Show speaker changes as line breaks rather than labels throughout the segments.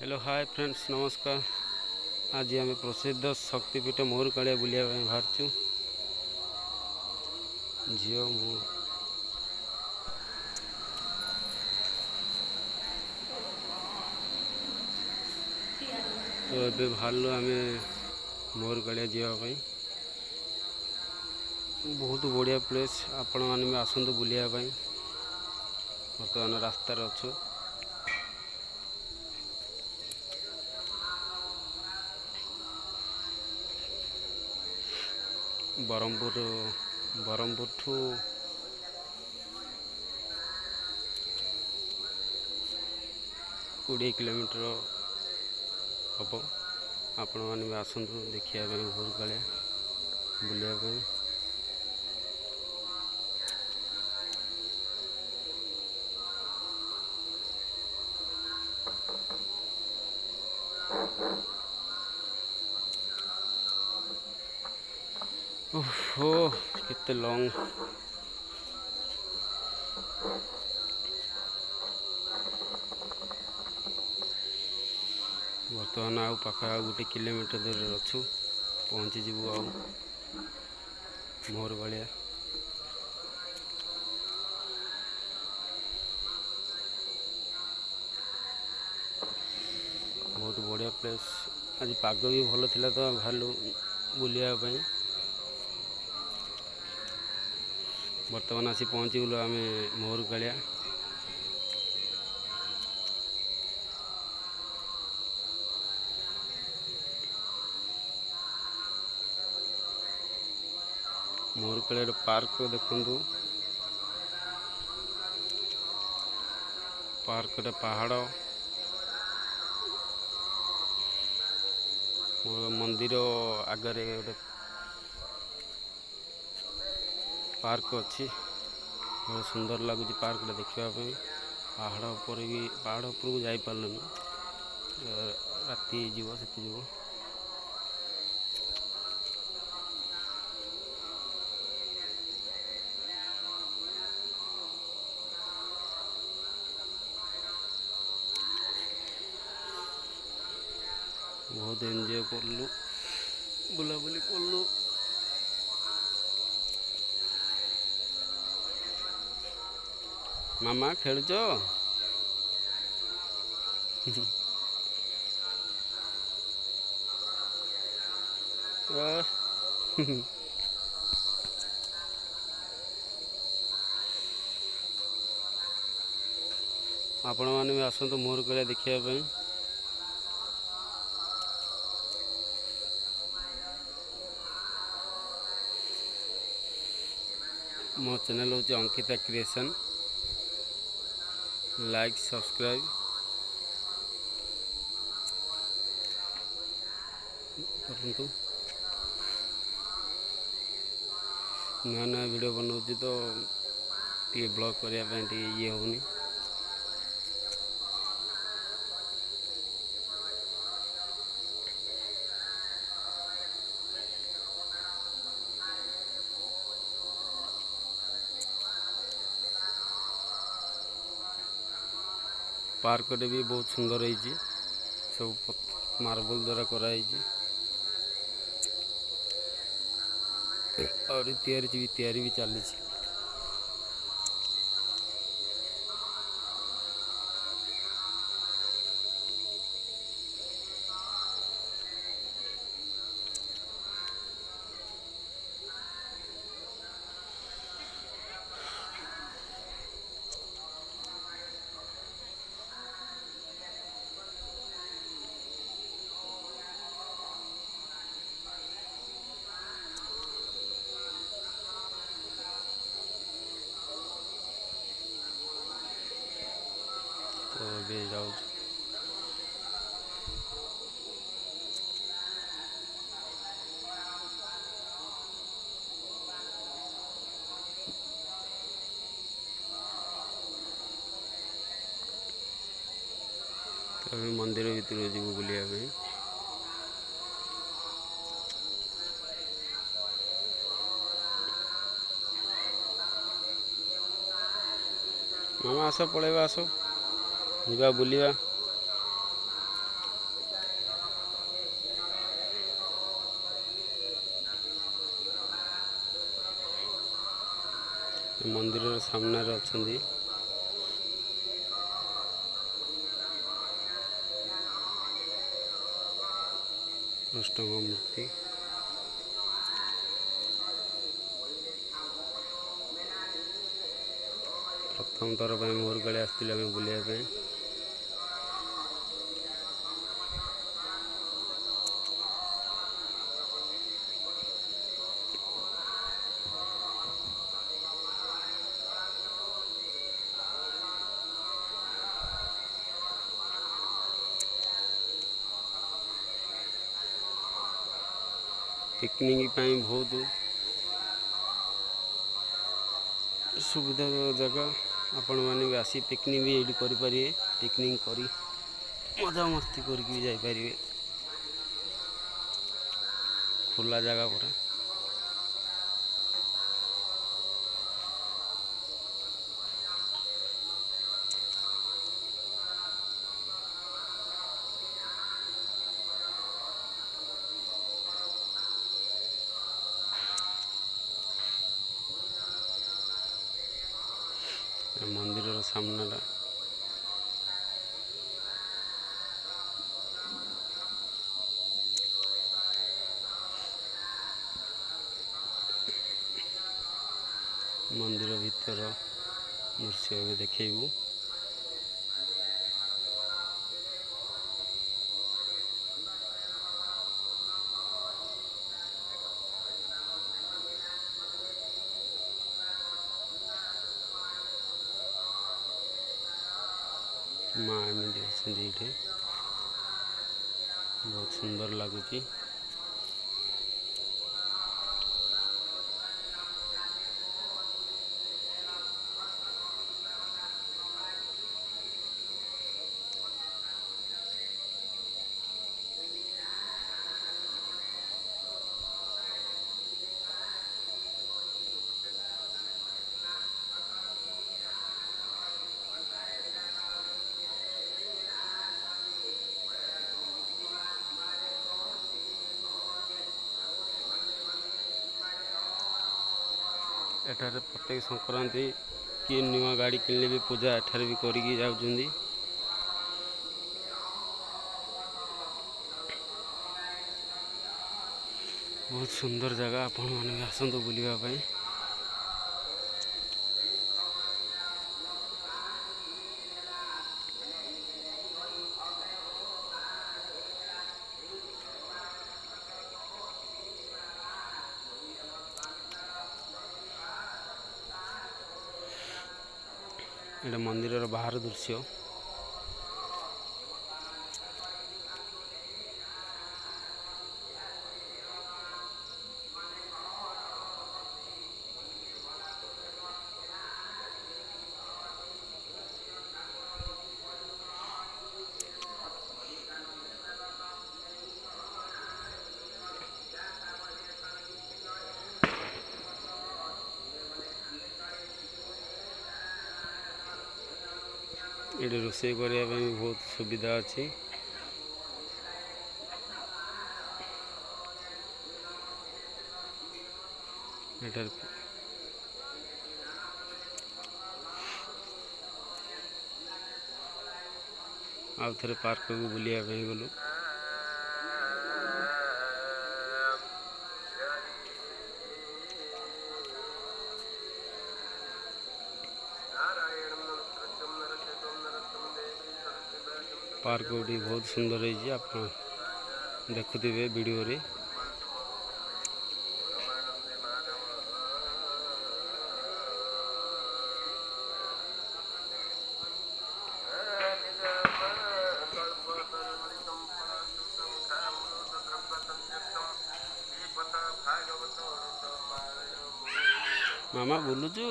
Hello hi friends नमस्कार। आज आम प्रसिद्ध शक्तिपीठ मोहरकालिया बुलिया बाहर झील मु तो ये बाहर आम मोहरकालिया जावाई बहुत बढ़िया प्लेस। आपण मैंने भी आसतु बुलिया बर्तमान रास्तार अच्छु। बरहमपुर ठू 20 किलोमीटर हम। आपण मैंने भी आसतु देखा मोहरकालिया बुलिया। ओहो केते लॉन्ग बर्तमान आउ पाखा 1 किलोमीटर दूर अच्छु पहुँची जीवु आउ मोहरकालिया। बहुत बढ़िया प्लेस। आज पाग भी भल थिला तो भालू बुलिया बर्तमान आसी पहुँची गलु आम मोहरकालिया। मोहरकालिया पार्क देखु। पार्क पहाड़ मंदिर आगरे गोटे पार्क अच्छी। बहुत सुंदर लगुच पार्क देखापी। पहाड़ उपर को जापारूँ राति जीव से जीव। बहुत एंजॉय करलु बुलाबुली करलु। मामा खेलुच आपण मैंने भी आसतु मोहरकालिया देखा। मो चैनल हूँ अंकिता क्रिएशन। लाइक सब्सक्राइब करूँ। नया नया वीडियो बनाऊँ तो टे ब्लॉग करने ये होनी। पार्क भी बहुत सुंदर है। सब मार्बल द्वारा कराई और तैयारी भी चली। तो भी जाऊँ तो मंदिर भीतर जीव बुलिया। मामा आस पलैबा आस जा बुलिया। मंदिर सामने अच्छी कृष्ण मूर्ति। प्रथम थर पर मोर गले आसते आम बुलाया। पिकनिक बहुत सुविधा जगह, आपण मैंने भी आसी पिकनिक भी ये करें। पिकनिक कर मजा मस्ती करके जापर, खुला जगह पूरा। मंदिर सामना मंदिर भीतर दृश्य भी देखू। माँ एमती अच्छे, बहुत सुंदर लगुच। एठारे प्रत्येक संक्रांति किए नुआ गाड़ी किनले भी पूजा एठारे भी करिकी जाउछन्ती। बहुत सुंदर जगह, आपण माने भी आसंतु बुलिबा पई। एटा मंदिर बाहर दृश्य। ये रोषे करने बहुत सुविधा अच्छी। आउ थे पार्क को बुलिया गलु। पार्क गोटी बहुत सुंदर है, आप देखुवे वीडियो रे। मामा बोलुचु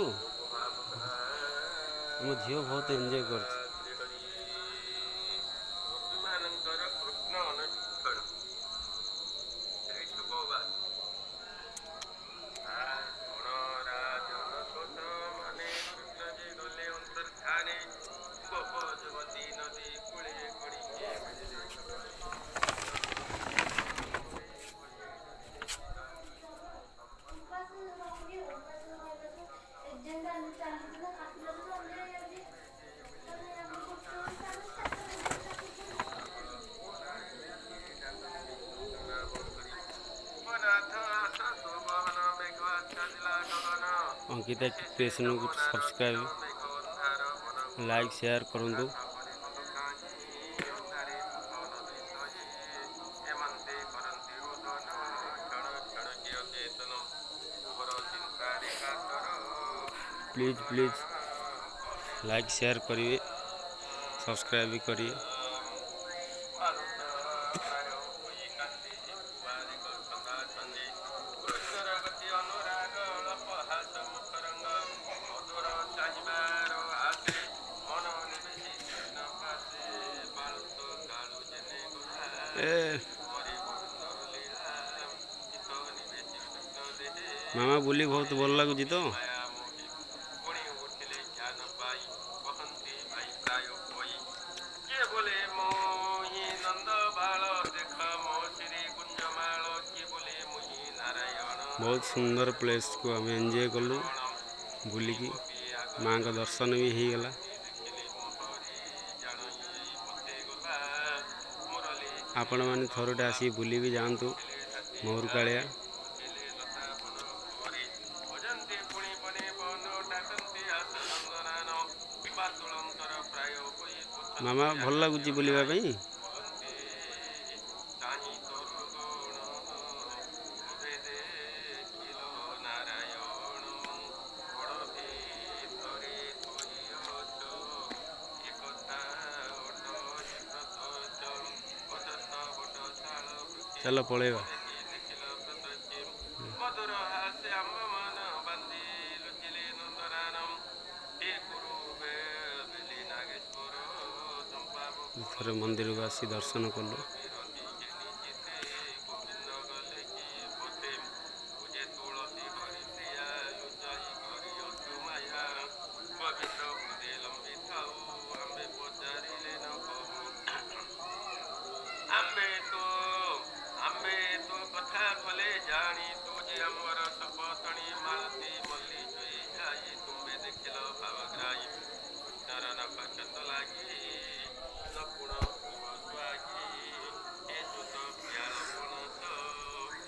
मो झील बहुत एंजॉय कर। अंकिता क्रिएशन को सब्सक्राइब लाइक शेयर करूँ। प्लीज लाइक शेयर करिए, सब्सक्राइब भी करिए। मामा बुली बहुत भल लगुच तो बहुत सुंदर प्लेस को आम एंजॉय कलु बुलिकी माँ का दर्शन भी हो गला। आपण मैंने थोड़े आसी बुली भी जातु मोहर कालिया। मामा भल लगुच बुलवा पाई। चलो पलैया। थोड़े मंदिर को आसी दर्शन कलु।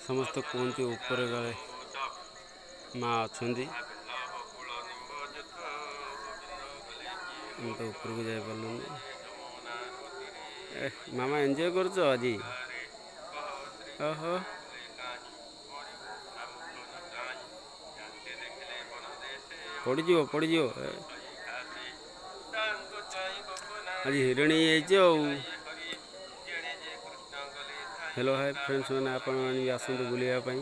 समस्त कहते ऊपर गले माँ अच्छा तो ऊपर को जाई पार्लु। मामा एंजॉय कर आज। ओहो पड़ज आज हिरणी हेलो हाय फ्रेंड्स मैंने आपण भी आसतु बुलायापाई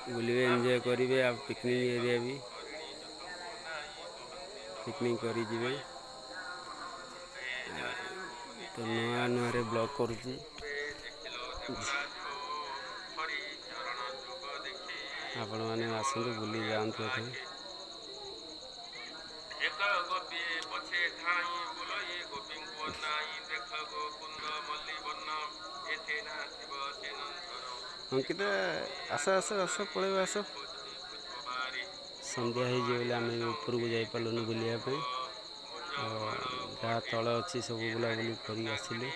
बुलिए एंजॉय करेंगे। आप पिकनिक एरिया भी पिकनिक करी जिवे तो नुआ नुआ रे ब्लॉग करुँगी। आपण मैंने आसतु बुली जातु अंकिता आस आस आस पलैब आस। संध्या हो आम ऊपर को जाई पार्लुनि बुलायापाई जहाँ तले अच्छी सब बुलाबुली कर आसिलु।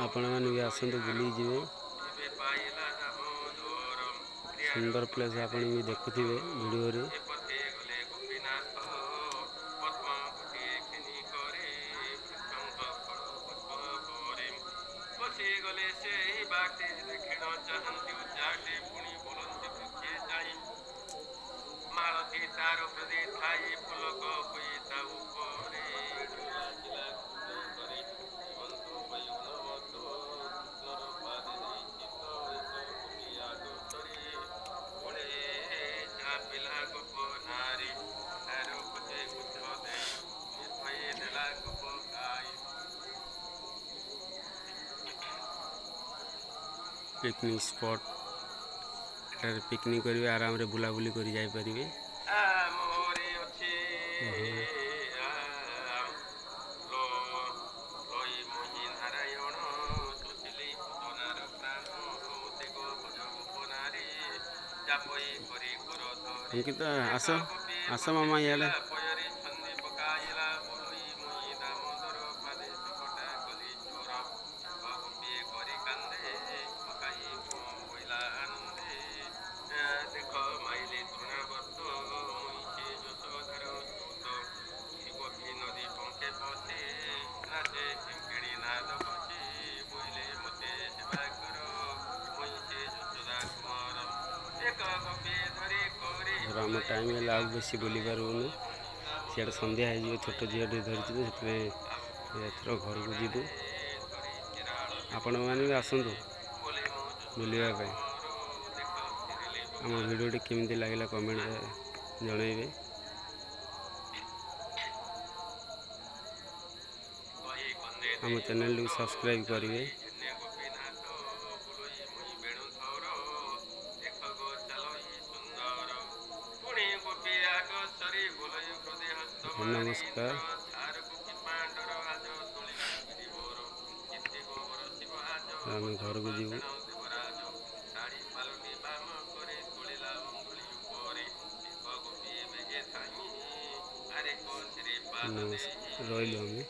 आपण मैंने भी आसतु बुली जिवे सुंदर प्लेस आपण भी देखुवे वीडियो रे। पिकनिक स्पॉट एटारे पिकनिक करेंगे आराम रे बुलाबुली कर जाई परिबे। अंकिता आस आस मामा इे ଧର ଆମ ଟାଇମ୍ ହେଲେ ଆଉ ବେଶୀ ବୁଲି ପାରିବୁନି, ସିଆଡ଼େ ସନ୍ଧ୍ୟା ହେଇଯିବ, ଛୋଟ ଝିଅଟେ ଧରିଛୁ ତ ସେଥିପାଇଁ ଏଥର ଘରକୁ ଯିବୁ। ଆପଣମାନେ ବି ଆସନ୍ତୁ ବୁଲିବା ପାଇଁ। ଆମ ଭିଡ଼ିଓଟି କେମିତି ଲାଗିଲା କମେଣ୍ଟରେ ଜଣାଇବେ। ଆମ ଚ୍ୟାନେଲଟିକୁ ସବସ୍କ୍ରାଇବ୍ କରିବେ। ନମସ୍କାର। ଆମେ ଘରକୁ ଯିବୁ। ରହିଲୁ ଆମେ।